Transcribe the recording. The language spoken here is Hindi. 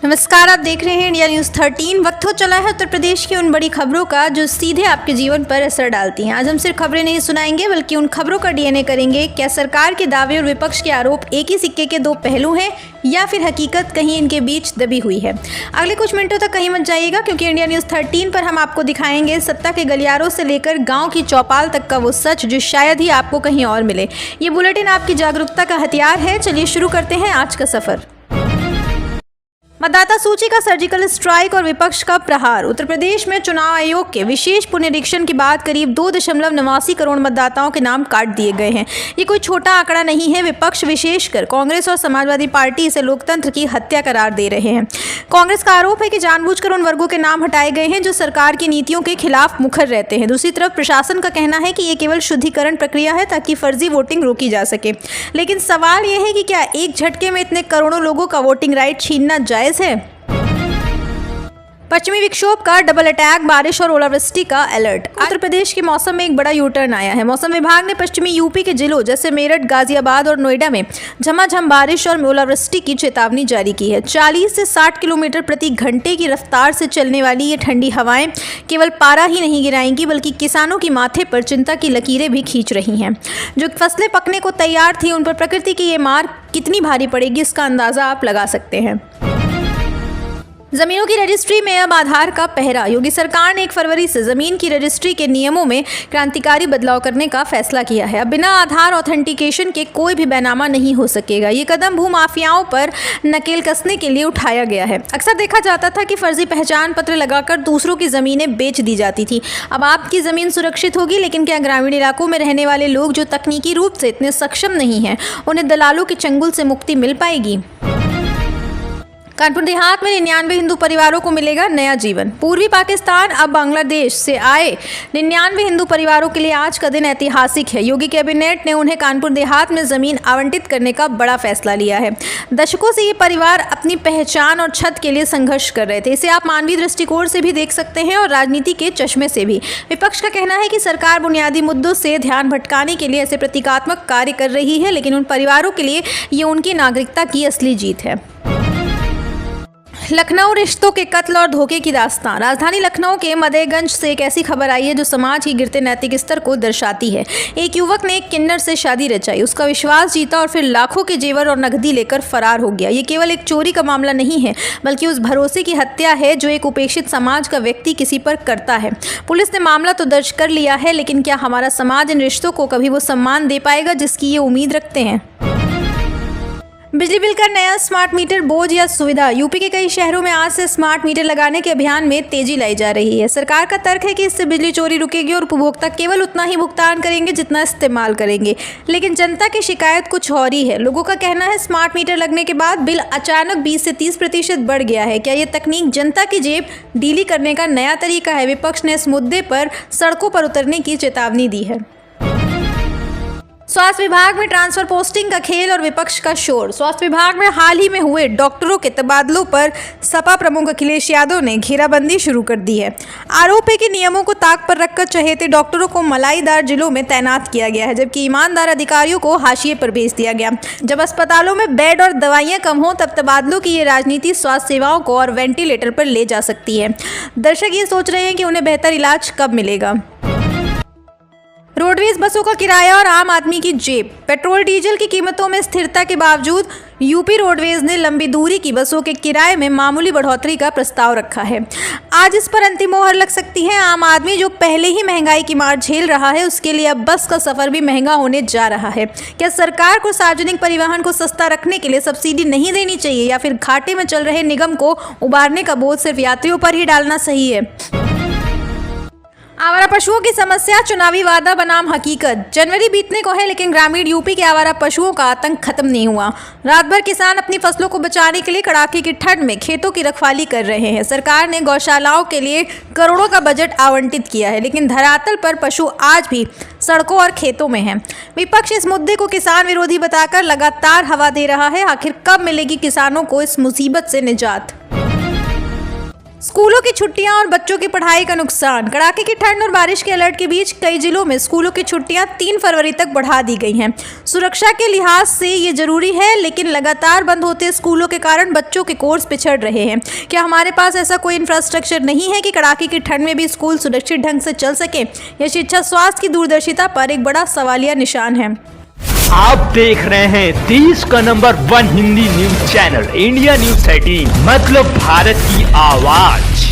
नमस्कार, आप देख रहे हैं इंडिया न्यूज़ 13। वक्त हो चला है उत्तर प्रदेश की उन बड़ी खबरों का जो सीधे आपके जीवन पर असर डालती हैं। आज हम सिर्फ खबरें नहीं सुनाएंगे बल्कि उन खबरों का डीएनए करेंगे। क्या सरकार के दावे और विपक्ष के आरोप एक ही सिक्के के दो पहलू हैं या फिर हकीकत कहीं इनके बीच दबी हुई है। अगले कुछ मिनटों तक कहीं मत जाइएगा क्योंकि इंडिया न्यूज़ 13 पर हम आपको दिखाएंगे सत्ता के गलियारों से लेकर गाँव की चौपाल तक का वो सच जो शायद ही आपको कहीं और मिले। ये बुलेटिन आपकी जागरूकता का हथियार है। चलिए शुरू करते हैं आज का सफर। मतदाता सूची का सर्जिकल स्ट्राइक और विपक्ष का प्रहार। उत्तर प्रदेश में चुनाव आयोग के विशेष पुनरीक्षण के बाद करीब 2.89 करोड़ मतदाताओं के नाम काट दिए गए हैं। ये कोई छोटा आंकड़ा नहीं है। विपक्ष विशेषकर कांग्रेस और समाजवादी पार्टी इसे लोकतंत्र की हत्या करार दे रहे हैं। कांग्रेस का आरोप है कि जानबूझकर उन वर्गों के नाम हटाए गए हैं जो सरकार की नीतियों के खिलाफ मुखर रहते हैं। दूसरी तरफ प्रशासन का कहना है कि ये केवल शुद्धिकरण प्रक्रिया है ताकि फर्जी वोटिंग रोकी जा सके। लेकिन सवाल यह है कि क्या एक झटके में इतने करोड़ों लोगों का वोटिंग राइट छीनना जायज है? पश्चिमी विक्षोभ का डबल अटैक, बारिश और ओलावृष्टि का अलर्ट। उत्तर प्रदेश के मौसम में एक बड़ा यू टर्न आया है। मौसम विभाग ने पश्चिमी यूपी के जिलों जैसे मेरठ, गाजियाबाद और नोएडा में झमाझम बारिश और ओलावृष्टि की चेतावनी जारी की है। 40 से 60 किलोमीटर प्रति घंटे की रफ्तार से चलने वाली ये ठंडी हवाएं केवल पारा ही नहीं गिराएंगी बल्कि किसानों की माथे पर चिंता की लकीरें भी खींच रही हैं। जो फसलें पकने को तैयार थी उन पर प्रकृति की ये मार कितनी भारी पड़ेगी इसका अंदाजा आप लगा सकते हैं। जमीनों की रजिस्ट्री में अब आधार का पहरा। योगी सरकार ने 1 फरवरी से जमीन की रजिस्ट्री के नियमों में क्रांतिकारी बदलाव करने का फैसला किया है। अब बिना आधार ऑथेंटिकेशन के कोई भी बैनामा नहीं हो सकेगा। ये कदम भूमाफियाओं पर नकेल कसने के लिए उठाया गया है। अक्सर देखा जाता था कि फर्जी पहचान पत्र लगाकर दूसरों की जमीनें बेच दी जाती थी। अब आपकी जमीन सुरक्षित होगी, लेकिन क्या ग्रामीण इलाकों में रहने वाले लोग जो तकनीकी रूप से इतने सक्षम नहीं हैं उन्हें दलालों के चंगुल से मुक्ति मिल पाएगी? कानपुर देहात में 99 हिंदू परिवारों को मिलेगा नया जीवन। पूर्वी पाकिस्तान अब बांग्लादेश से आए 99 हिंदू परिवारों के लिए आज का दिन ऐतिहासिक है। योगी कैबिनेट ने उन्हें कानपुर देहात में जमीन आवंटित करने का बड़ा फैसला लिया है। दशकों से ये परिवार अपनी पहचान और छत के लिए संघर्ष कर रहे थे। इसे आप मानवीय दृष्टिकोण से भी देख सकते हैं और राजनीति के चश्मे से भी। विपक्ष का कहना है कि सरकार बुनियादी मुद्दों से ध्यान भटकाने के लिए ऐसे प्रतीकात्मक कार्य कर रही है, लेकिन उन परिवारों के लिए ये उनकी नागरिकता की असली जीत है। लखनऊ रिश्तों के कत्ल और धोखे की दास्तान। राजधानी लखनऊ के मदेगंज से एक ऐसी खबर आई है जो समाज की गिरते नैतिक स्तर को दर्शाती है। एक युवक ने एक किन्नर से शादी रचाई, उसका विश्वास जीता और फिर लाखों के जेवर और नकदी लेकर फरार हो गया। ये केवल एक चोरी का मामला नहीं है बल्कि उस भरोसे की हत्या है जो एक उपेक्षित समाज का व्यक्ति किसी पर करता है। पुलिस ने मामला तो दर्ज कर लिया है, लेकिन क्या हमारा समाज इन रिश्तों को कभी वो सम्मान दे पाएगा जिसकी ये उम्मीद रखते हैं? बिजली बिल का नया स्मार्ट मीटर बोझ या सुविधा। यूपी के कई शहरों में आज से स्मार्ट मीटर लगाने के अभियान में तेजी लाई जा रही है। सरकार का तर्क है कि इससे बिजली चोरी रुकेगी और उपभोक्ता केवल उतना ही भुगतान करेंगे जितना इस्तेमाल करेंगे। लेकिन जनता की शिकायत कुछ और ही है। लोगों का कहना है स्मार्ट मीटर लगने के बाद बिल अचानक 20 से 30% बढ़ गया है। क्या ये तकनीक जनता की जेब ढीली करने का नया तरीका है? विपक्ष ने इस मुद्दे पर सड़कों पर उतरने की चेतावनी दी है। स्वास्थ्य विभाग में ट्रांसफर पोस्टिंग का खेल और विपक्ष का शोर। स्वास्थ्य विभाग में हाल ही में हुए डॉक्टरों के तबादलों पर सपा प्रमुख अखिलेश यादव ने घेराबंदी शुरू कर दी है। आरोप है कि नियमों को ताक पर रखकर चहेते डॉक्टरों को मलाईदार जिलों में तैनात किया गया है, जबकि ईमानदार अधिकारियों को हाशिए पर भेज दिया गया। जब अस्पतालों में बेड और दवाइयां कम हो तब तबादलों की ये राजनीति स्वास्थ्य सेवाओं को और वेंटिलेटर पर ले जा सकती है। दर्शक ये सोच रहे हैं कि उन्हें बेहतर इलाज कब मिलेगा। रोडवेज बसों का किराया और आम आदमी की जेब। पेट्रोल डीजल की कीमतों में स्थिरता के बावजूद यूपी रोडवेज ने लंबी दूरी की बसों के किराए में मामूली बढ़ोतरी का प्रस्ताव रखा है। आज इस पर अंतिम मोहर लग सकती है। आम आदमी जो पहले ही महंगाई की मार झेल रहा है उसके लिए अब बस का सफर भी महंगा होने जा रहा है। क्या सरकार को सार्वजनिक परिवहन को सस्ता रखने के लिए सब्सिडी नहीं देनी चाहिए या फिर घाटे में चल रहे निगम को उबारने का बोझ सिर्फ यात्रियों पर ही डालना सही है? आवारा पशुओं की समस्या चुनावी वादा बनाम हकीकत। जनवरी बीतने को है लेकिन ग्रामीण यूपी के आवारा पशुओं का आतंक खत्म नहीं हुआ। रात भर किसान अपनी फसलों को बचाने के लिए कड़ाके की ठंड में खेतों की रखवाली कर रहे हैं। सरकार ने गौशालाओं के लिए करोड़ों का बजट आवंटित किया है, लेकिन धरातल पर पशु आज भी सड़कों और खेतों में हैं। विपक्ष इस मुद्दे को किसान विरोधी बताकर लगातार हवा दे रहा है। आखिर कब मिलेगी किसानों को इस मुसीबत से निजात? स्कूलों की छुट्टियां और बच्चों की पढ़ाई का नुकसान। कड़ाके की ठंड और बारिश के अलर्ट के बीच कई जिलों में स्कूलों की छुट्टियां 3 फरवरी तक बढ़ा दी गई हैं। सुरक्षा के लिहाज से ये जरूरी है, लेकिन लगातार बंद होते स्कूलों के कारण बच्चों के कोर्स पिछड़ रहे हैं। क्या हमारे पास ऐसा कोई इंफ्रास्ट्रक्चर नहीं है कि कड़ाके की ठंड में भी स्कूल सुरक्षित ढंग से चल सके? यह शिक्षा स्वास्थ्य की दूरदर्शिता पर एक बड़ा सवालिया निशान है। आप देख रहे हैं देश का number 1 Hindi news channel India news 13, मतलब भारत की आवाज।